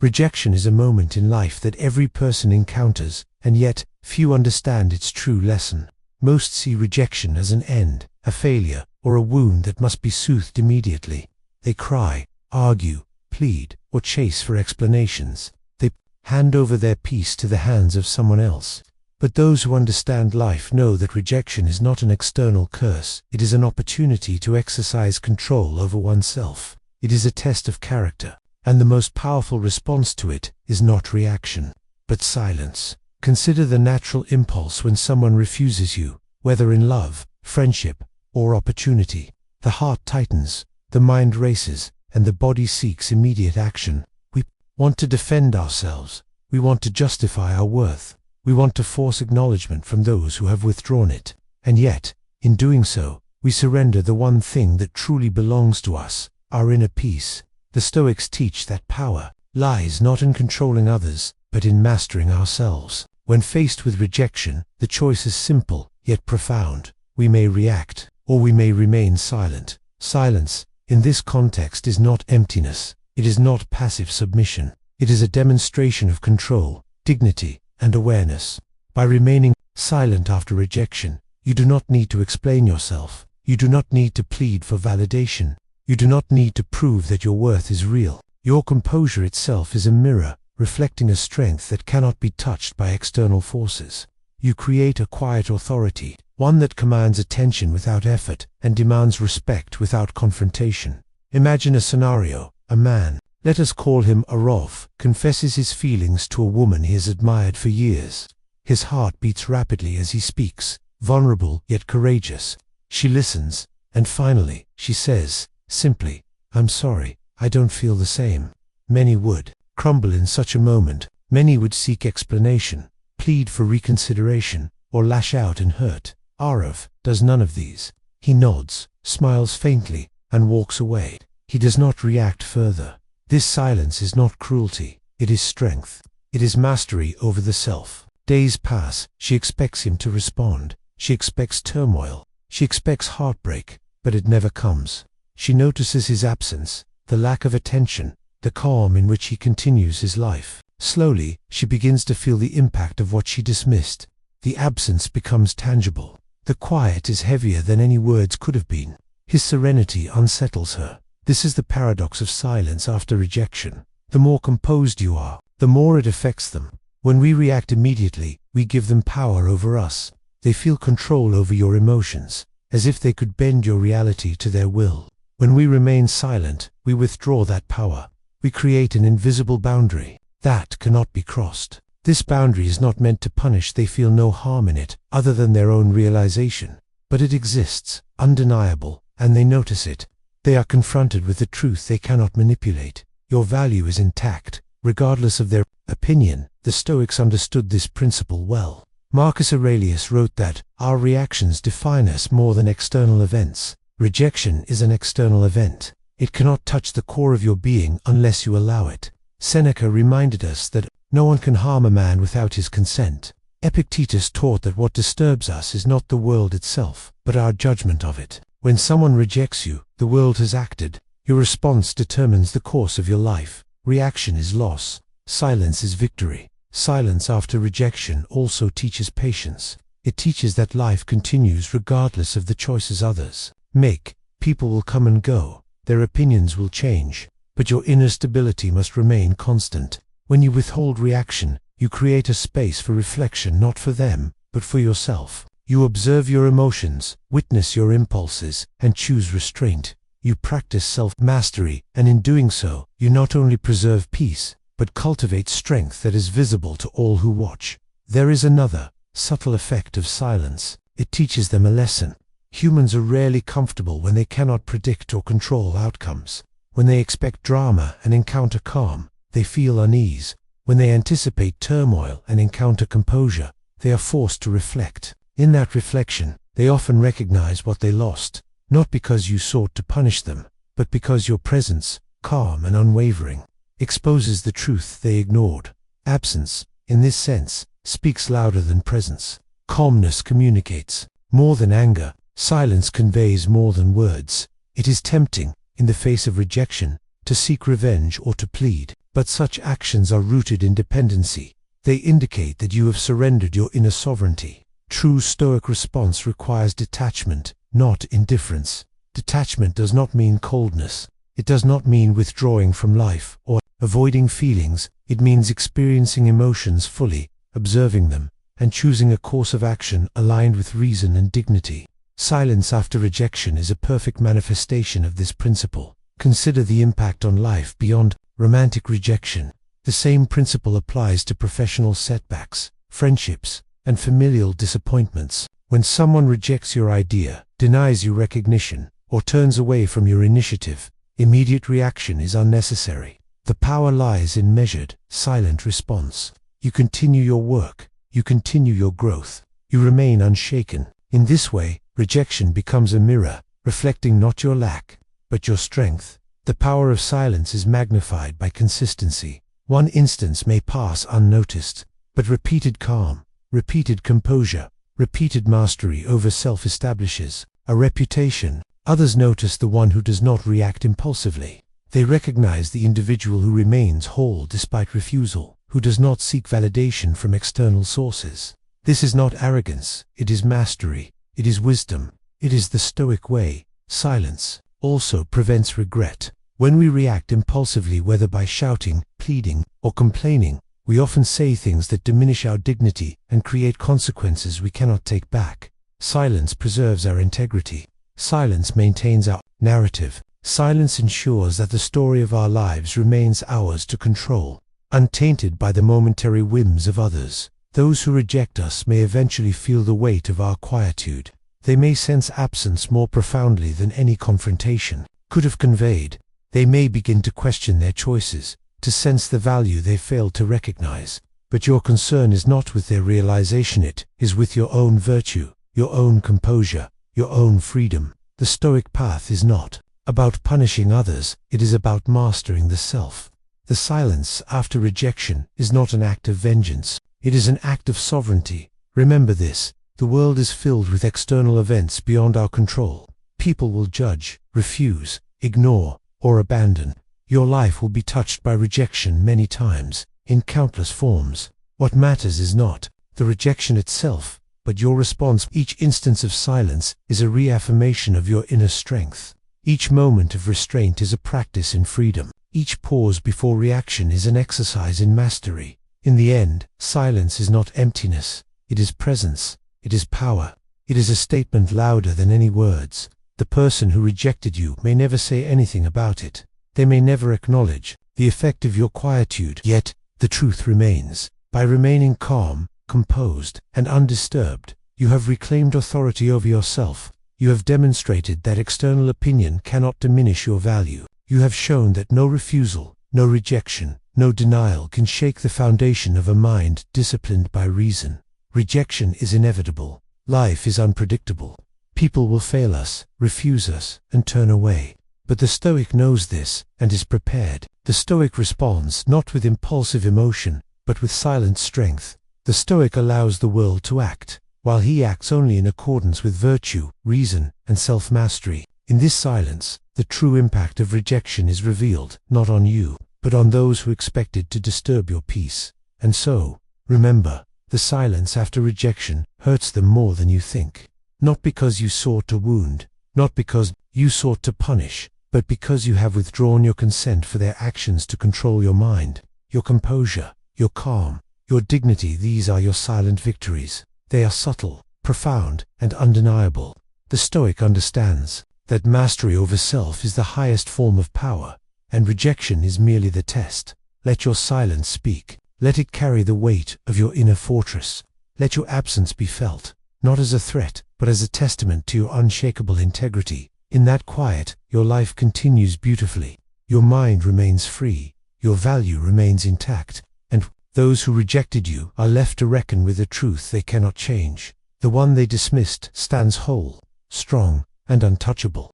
Rejection is a moment in life that every person encounters, and yet few understand its true lesson. Most see rejection as an end, a failure, or a wound that must be soothed immediately. They cry, argue, plead, or chase for explanations. They hand over their peace to the hands of someone else. But those who understand life know that rejection is not an external curse. It is an opportunity to exercise control over oneself. It is a test of character, and the most powerful response to it is not reaction, but silence. Consider the natural impulse when someone refuses you, whether in love, friendship, or opportunity. The heart tightens, the mind races, and the body seeks immediate action. We want to defend ourselves. We want to justify our worth. We want to force acknowledgement from those who have withdrawn it. And yet, in doing so, we surrender the one thing that truly belongs to us, our inner peace. The Stoics teach that power lies not in controlling others, but in mastering ourselves. When faced with rejection, the choice is simple, yet profound. We may react, or we may remain silent. Silence, in this context, is not emptiness. It is not passive submission. It is a demonstration of control, dignity, and awareness. By remaining silent after rejection, you do not need to explain yourself. You do not need to plead for validation. You do not need to prove that your worth is real. Your composure itself is a mirror, reflecting a strength that cannot be touched by external forces. You create a quiet authority, one that commands attention without effort and demands respect without confrontation. Imagine a scenario. A man, let us call him Arov, confesses his feelings to a woman he has admired for years. His heart beats rapidly as he speaks, vulnerable yet courageous. She listens, and finally, she says, simply, "I'm sorry, I don't feel the same." Many would crumble in such a moment. Many would seek explanation, plead for reconsideration, or lash out in hurt. Arov does none of these. He nods, smiles faintly, and walks away. He does not react further. This silence is not cruelty, it is strength. It is mastery over the self. Days pass, she expects him to respond. She expects turmoil. She expects heartbreak, but it never comes. She notices his absence, the lack of attention, the calm in which he continues his life. Slowly, she begins to feel the impact of what she dismissed. The absence becomes tangible. The quiet is heavier than any words could have been. His serenity unsettles her. This is the paradox of silence after rejection. The more composed you are, the more it affects them. When we react immediately, we give them power over us. They feel control over your emotions, as if they could bend your reality to their will. When we remain silent, we withdraw that power. We create an invisible boundary that cannot be crossed. This boundary is not meant to punish. They feel no harm in it, other than their own realization. But it exists, undeniable, and they notice it. They are confronted with the truth they cannot manipulate. Your value is intact, regardless of their opinion. The Stoics understood this principle well. Marcus Aurelius wrote that our reactions define us more than external events. Rejection is an external event. It cannot touch the core of your being unless you allow it. Seneca reminded us that no one can harm a man without his consent. Epictetus taught that what disturbs us is not the world itself, but our judgment of it. When someone rejects you, the world has acted. Your response determines the course of your life. Reaction is loss. Silence is victory. Silence after rejection also teaches patience. It teaches that life continues regardless of the choices others make. People will come and go. Their opinions will change. But your inner stability must remain constant. When you withhold reaction, you create a space for reflection, not for them, but for yourself. You observe your emotions, witness your impulses, and choose restraint. You practice self-mastery, and in doing so, you not only preserve peace, but cultivate strength that is visible to all who watch. There is another, subtle effect of silence. It teaches them a lesson. Humans are rarely comfortable when they cannot predict or control outcomes. When they expect drama and encounter calm, they feel unease. When they anticipate turmoil and encounter composure, they are forced to reflect. In that reflection, they often recognize what they lost, not because you sought to punish them, but because your presence, calm and unwavering, exposes the truth they ignored. Absence, in this sense, speaks louder than presence. Calmness communicates more than anger. Silence conveys more than words. It is tempting, in the face of rejection, to seek revenge or to plead, but But such actions are rooted in dependency. They indicate that you have surrendered your inner sovereignty. True Stoic response requires detachment, not indifference. Detachment does not mean coldness. It does not mean withdrawing from life or avoiding feelings. It means experiencing emotions fully, observing them, and choosing a course of action aligned with reason and dignity. Silence after rejection is a perfect manifestation of this principle. Consider the impact on life beyond romantic rejection. The same principle applies to professional setbacks, friendships, and familial disappointments. When someone rejects your idea, denies you recognition, or turns away from your initiative, immediate reaction is unnecessary. The power lies in measured, silent response. You continue your work. You continue your growth. You remain unshaken. In this way, rejection becomes a mirror, reflecting not your lack, but your strength. The power of silence is magnified by consistency. One instance may pass unnoticed, but repeated calm, repeated composure, repeated mastery over self establishes a reputation. Others notice the one who does not react impulsively. They recognize the individual who remains whole despite refusal, who does not seek validation from external sources. This is not arrogance, it is mastery, it is wisdom, it is the Stoic way. Silence also prevents regret. When we react impulsively, whether by shouting, pleading, or complaining, we often say things that diminish our dignity and create consequences we cannot take back. Silence preserves our integrity. Silence maintains our narrative. Silence ensures that the story of our lives remains ours to control, untainted by the momentary whims of others. Those who reject us may eventually feel the weight of our quietude. They may sense absence more profoundly than any confrontation could have conveyed. They may begin to question their choices, to sense the value they failed to recognize. But your concern is not with their realization, it is with your own virtue, your own composure, your own freedom. The Stoic path is not about punishing others, it is about mastering the self. The silence after rejection is not an act of vengeance, it is an act of sovereignty. Remember this, the world is filled with external events beyond our control. People will judge, refuse, ignore, or abandon. Your life will be touched by rejection many times, in countless forms. What matters is not the rejection itself, but your response. Each instance of silence is a reaffirmation of your inner strength. Each moment of restraint is a practice in freedom. Each pause before reaction is an exercise in mastery. In the end, silence is not emptiness, it is presence, it is power. It is a statement louder than any words. The person who rejected you may never say anything about it. They may never acknowledge the effect of your quietude. Yet, the truth remains. By remaining calm, composed, and undisturbed, you have reclaimed authority over yourself. You have demonstrated that external opinion cannot diminish your value. You have shown that no refusal, no rejection, no denial can shake the foundation of a mind disciplined by reason. Rejection is inevitable. Life is unpredictable. People will fail us, refuse us, and turn away. But the Stoic knows this, and is prepared. The Stoic responds not with impulsive emotion, but with silent strength. The Stoic allows the world to act, while he acts only in accordance with virtue, reason, and self-mastery. In this silence, the true impact of rejection is revealed, not on you, but on those who expected to disturb your peace. And so, remember, the silence after rejection hurts them more than you think. Not because you sought to wound, not because you sought to punish, but because you have withdrawn your consent for their actions to control your mind, your composure, your calm, your dignity. These are your silent victories. They are subtle, profound, and undeniable. The Stoic understands that mastery over self is the highest form of power, and rejection is merely the test. Let your silence speak. Let it carry the weight of your inner fortress. Let your absence be felt, not as a threat, but as a testament to your unshakable integrity. In that quiet, your life continues beautifully. Your mind remains free, your value remains intact, and those who rejected you are left to reckon with a truth they cannot change. The one they dismissed stands whole, strong, and untouchable.